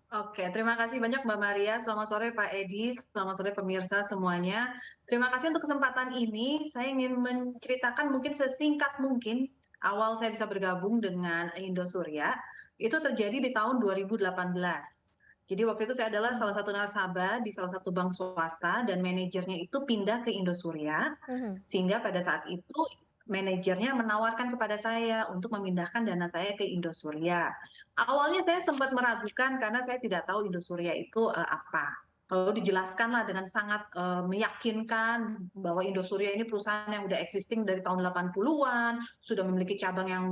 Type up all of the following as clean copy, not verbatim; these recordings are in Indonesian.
Oke, terima kasih banyak Mbak Maria. Selamat sore Pak Edi, selamat sore pemirsa semuanya. Terima kasih untuk kesempatan ini. Saya ingin menceritakan mungkin sesingkat mungkin awal saya bisa bergabung dengan Indosuria. Itu terjadi di tahun 2018. Jadi waktu itu saya adalah salah Mhm. satu nasabah di salah satu bank swasta dan manajernya itu pindah ke Indosuria. Mhm. Sehingga pada saat itu manajernya menawarkan kepada saya untuk memindahkan dana saya ke Indosuria. Awalnya saya sempat meragukan karena saya tidak tahu Indosuria itu apa. Lalu dijelaskanlah dengan sangat meyakinkan bahwa Indosuria ini perusahaan yang udah existing dari tahun 80-an, sudah memiliki cabang yang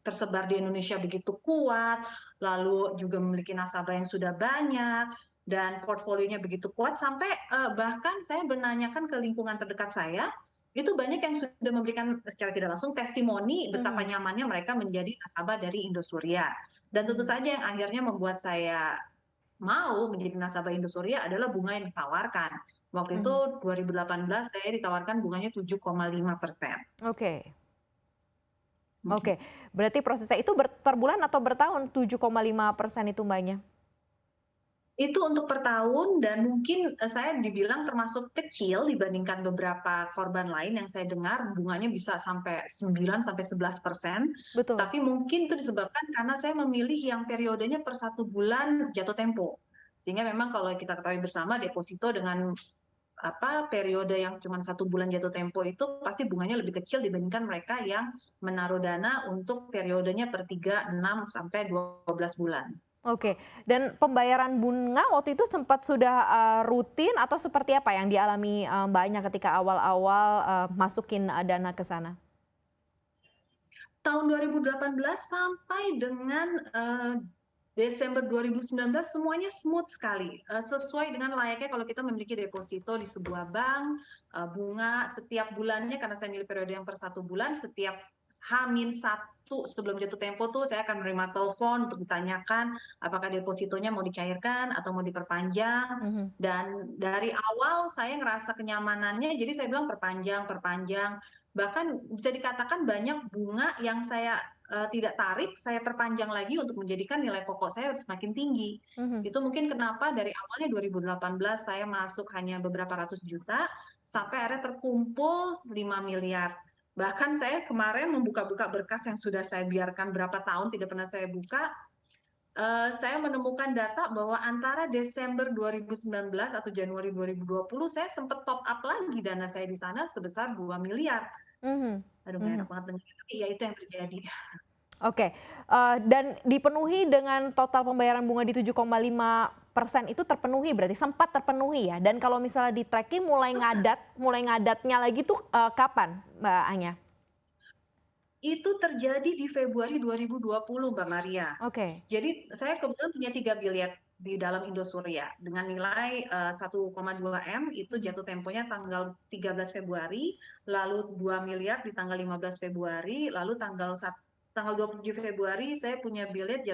tersebar di Indonesia begitu kuat, lalu juga memiliki nasabah yang sudah banyak, dan portfolionya begitu kuat, sampai bahkan saya menanyakan ke lingkungan terdekat saya, itu banyak yang sudah memberikan secara tidak langsung testimoni betapa Mhm. nyamannya mereka menjadi nasabah dari Indosuria. Dan tentu Mhm. saja yang akhirnya membuat saya mau menjadi nasabah Indosuria adalah bunga yang ditawarkan. Waktu itu Mhm. 2018 saya ditawarkan bunganya 7,5%. Oke. Oke, berarti prosesnya itu per bulan atau bertahun 7,5% itu Mbaknya? Itu untuk per tahun dan mungkin saya dibilang termasuk kecil dibandingkan beberapa korban lain yang saya dengar bunganya bisa sampai 9 sampai 11%, Betul. tapi mungkin itu disebabkan karena saya memilih yang periodenya per 1 bulan jatuh tempo. Sehingga memang kalau kita ketahui bersama deposito dengan periode yang cuma 1 bulan jatuh tempo itu pasti bunganya lebih kecil dibandingkan mereka yang menaruh dana untuk periodenya per 3, 6, sampai 12 bulan. Oke, dan pembayaran bunga waktu itu sempat sudah, rutin atau seperti apa yang dialami, Mbaknya ketika awal-awal, masukin, dana ke sana? Tahun 2018 sampai dengan Desember 2019 semuanya smooth sekali, sesuai dengan layaknya kalau kita memiliki deposito di sebuah bank, bunga setiap bulannya karena saya milih periode yang per 1 bulan, setiap H-1 sebelum jatuh tempo tuh saya akan menerima telepon untuk ditanyakan apakah depositonya mau dicairkan atau mau diperpanjang. Mhm. Dan dari awal saya ngerasa kenyamanannya, jadi saya bilang perpanjang, perpanjang. Bahkan bisa dikatakan banyak bunga yang saya tidak tarik, saya perpanjang lagi untuk menjadikan nilai pokok saya semakin tinggi. Mhm. Itu mungkin kenapa dari awalnya 2018 saya masuk hanya beberapa ratus juta, sampai akhirnya terkumpul 5 miliar. Bahkan saya kemarin membuka-buka berkas yang sudah saya biarkan berapa tahun tidak pernah saya buka, saya menemukan data bahwa antara Desember 2019 atau Januari 2020 saya sempat top up lagi dana saya di sana sebesar 2 miliar. Mhm. Aduh nggak enak Mhm. banget dengarnya, tapi ya itu yang terjadi. Oke, dan dipenuhi dengan total pembayaran bunga di 7,5% itu terpenuhi berarti, sempat terpenuhi ya? Dan kalau misalnya di-tracking mulai ngadatnya lagi tuh, kapan Mbak Anya? Itu terjadi di Februari 2020, Mbak Maria. Oke. Jadi saya kebetulan punya 3 biliet di dalam Indosuria dengan nilai 1,2 M, itu Mhm. jatuh temponya tanggal 13 Februari, lalu 2 miliar di tanggal 15 Februari, lalu tanggal 27 Februari saya punya biliet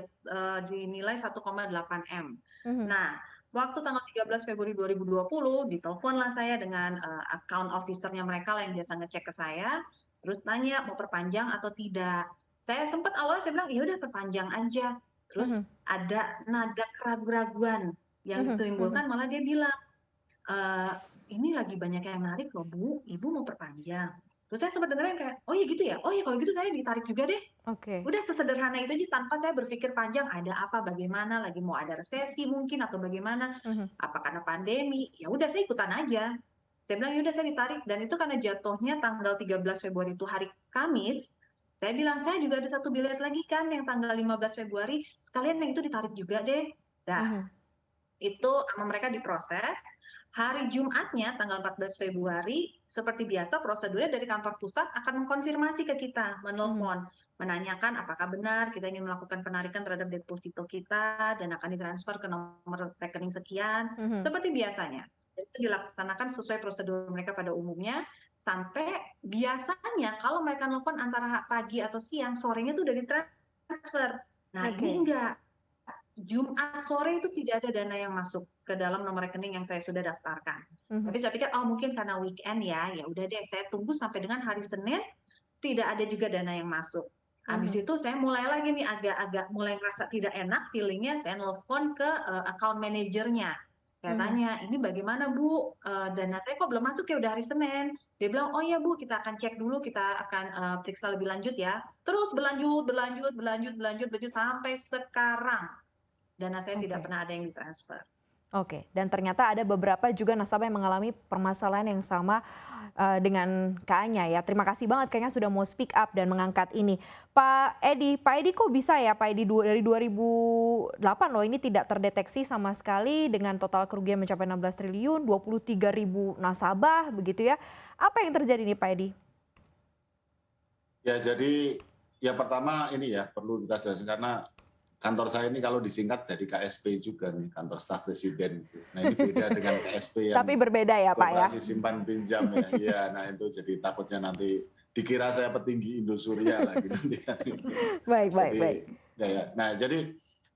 dinilai 1,8 M. Mhm. Nah, waktu tanggal 13 Februari 2020 diteleponlah saya dengan account officer-nya mereka lah yang biasa ngecek ke saya, terus tanya mau perpanjang atau tidak. Saya sempat awalnya saya bilang, "Ya udah perpanjang aja." Mhm. Terus ada nada keraguan-raguan yang Mhm. Mhm. ditimbulkan malah dia bilang, eee, "Ini lagi banyak yang narik loh Bu, Ibu mau perpanjang?" Terus saya sempat dengerin kayak, "Oh ya gitu ya? Oh ya kalau gitu saya ditarik juga deh." Oke. Udah sesederhana itu aja tanpa saya berpikir panjang, ada apa, bagaimana, lagi mau ada resesi mungkin atau bagaimana, Mhm. apa karena pandemi, ya udah saya ikutan aja. Saya bilang, "Ya udah saya ditarik," dan itu karena jatuhnya tanggal 13 Februari itu hari Kamis, saya bilang, "Saya juga ada 1 biliet lagi kan yang tanggal 15 Februari, sekalian yang itu ditarik juga deh." Dah, Mhm. itu sama mereka diproses. Hari Jumatnya tanggal 14 Februari, seperti biasa prosedurnya dari kantor pusat akan mengkonfirmasi ke kita, Mhm. menelpon, menanyakan apakah benar kita ingin melakukan penarikan terhadap deposito kita dan akan ditransfer ke nomor rekening sekian, Mhm. seperti biasanya. Dan itu dilaksanakan sesuai prosedur mereka pada umumnya, sampai biasanya kalau mereka nelpon antara pagi atau siang, sorenya itu udah ditransfer. Nah ini Oke. enggak. Jumat sore itu tidak ada dana yang masuk ke dalam nomor rekening yang saya sudah daftarkan. Tapi Mhm. saya pikir, oh mungkin karena weekend ya, ya udah deh saya tunggu sampai dengan hari Senin, tidak ada juga dana yang masuk. Habis Mhm. itu saya mulai lagi nih agak-agak mulai ngerasa tidak enak feelingnya, saya nelfon ke account manajernya. Saya Mhm. tanya, ini bagaimana Bu? Dana saya kok belum masuk ya udah hari Senin. Dia bilang, oh ya Bu, kita akan cek dulu, kita akan periksa lebih lanjut ya. Terus berlanjut, berlanjut, berlanjut, berlanjut, berlanjut sampai sekarang. Dana saya tidak Oke. pernah ada yang ditransfer. Oke, dan ternyata ada beberapa juga nasabah yang mengalami permasalahan yang sama, dengan Kakaknya ya. Terima kasih banget kayaknya sudah mau speak up dan mengangkat ini. Pak Edi kok bisa ya Pak Edi dari 2008 loh ini tidak terdeteksi sama sekali dengan total kerugian mencapai 16 triliun, 23.000 nasabah begitu ya. Apa yang terjadi nih Pak Edi? Ya, jadi ya pertama ini ya perlu kita jelaskan karena kantor saya ini kalau disingkat jadi KSP juga nih, kantor staf presiden. Nah ini beda dengan KSP yang Tapi berbeda ya Pak ya? koperasi simpan pinjam ya. Iya, nah itu jadi takutnya nanti dikira saya petinggi Indosuria lagi nanti kan. Baik baik Jadi baik. ya. Nah jadi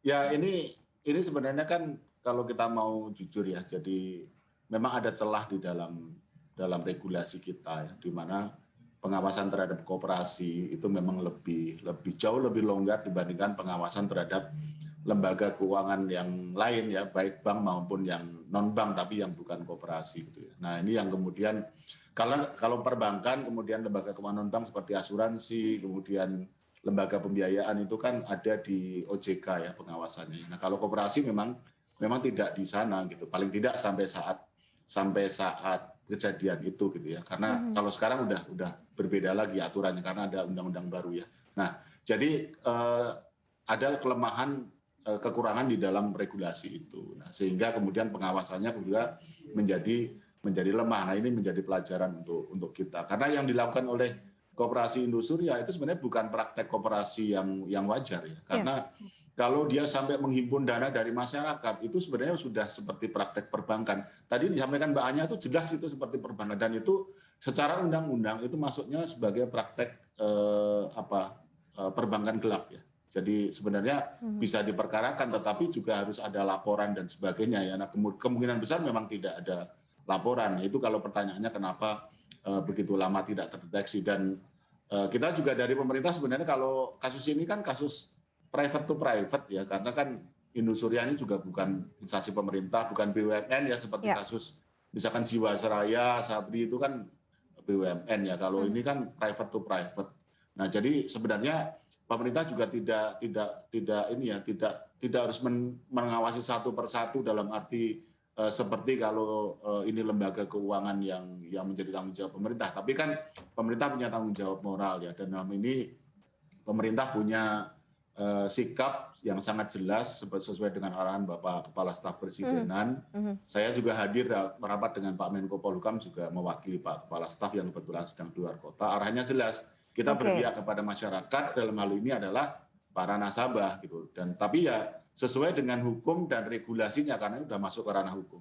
ya ini sebenarnya kan kalau kita mau jujur ya, jadi memang ada celah di dalam regulasi kita ya, di mana pengawasan terhadap koperasi itu memang lebih jauh lebih longgar dibandingkan pengawasan terhadap lembaga keuangan yang lain ya, baik bank maupun yang non bank tapi yang bukan koperasi gitu ya. Nah ini yang kemudian kalau perbankan kemudian lembaga keuangan non bank seperti asuransi kemudian lembaga pembiayaan itu kan ada di OJK ya pengawasannya. Nah kalau koperasi memang tidak di sana gitu, paling tidak sampai saat kejadian itu gitu ya. Karena Mhm. kalau sekarang udah berbeda lagi aturannya karena ada undang-undang baru ya. Nah, jadi ada kelemahan kekurangan di dalam regulasi itu. Nah, sehingga kemudian pengawasannya juga menjadi lemah. Nah, ini menjadi pelajaran untuk kita. Karena yang dilakukan oleh Koperasi Indosuria itu sebenarnya bukan praktek koperasi yang wajar ya. Ya. Karena kalau dia sampai menghimpun dana dari masyarakat itu sebenarnya sudah seperti praktek perbankan. Tadi disampaikan Mbak Anya itu jelas itu seperti perbankan dan itu secara undang-undang itu masuknya sebagai praktek perbankan gelap ya. Jadi sebenarnya Mhm. bisa diperkarakan tetapi juga harus ada laporan dan sebagainya ya. Nah, kemungkinan besar memang tidak ada laporan. Itu kalau pertanyaannya kenapa begitu lama tidak terdeteksi dan kita juga dari pemerintah sebenarnya kalau kasus ini kan kasus private to private ya karena kan Indosuria ini juga bukan instansi pemerintah, bukan BUMN ya seperti Ya. kasus misalkan Jiwasraya, Sabri itu kan BUMN ya. Kalau Mhm. ini kan private to private. Nah, jadi sebenarnya pemerintah juga tidak harus mengawasi satu persatu dalam arti seperti kalau ini lembaga keuangan yang menjadi tanggung jawab pemerintah. Tapi kan pemerintah punya tanggung jawab moral ya dan dalam ini pemerintah punya sikap yang sangat jelas sesuai dengan arahan Bapak Kepala Staf Mhm. Presidenan. Mhm. Saya juga hadir merapat dengan Pak Menko Polhukam juga mewakili Pak Kepala Staf yang kebetulan sedang di luar kota. Arahnya jelas, kita Oke. berpihak kepada masyarakat dalam hal ini adalah para nasabah gitu. Dan tapi ya sesuai dengan hukum dan regulasinya karena ini sudah masuk ke ranah hukum.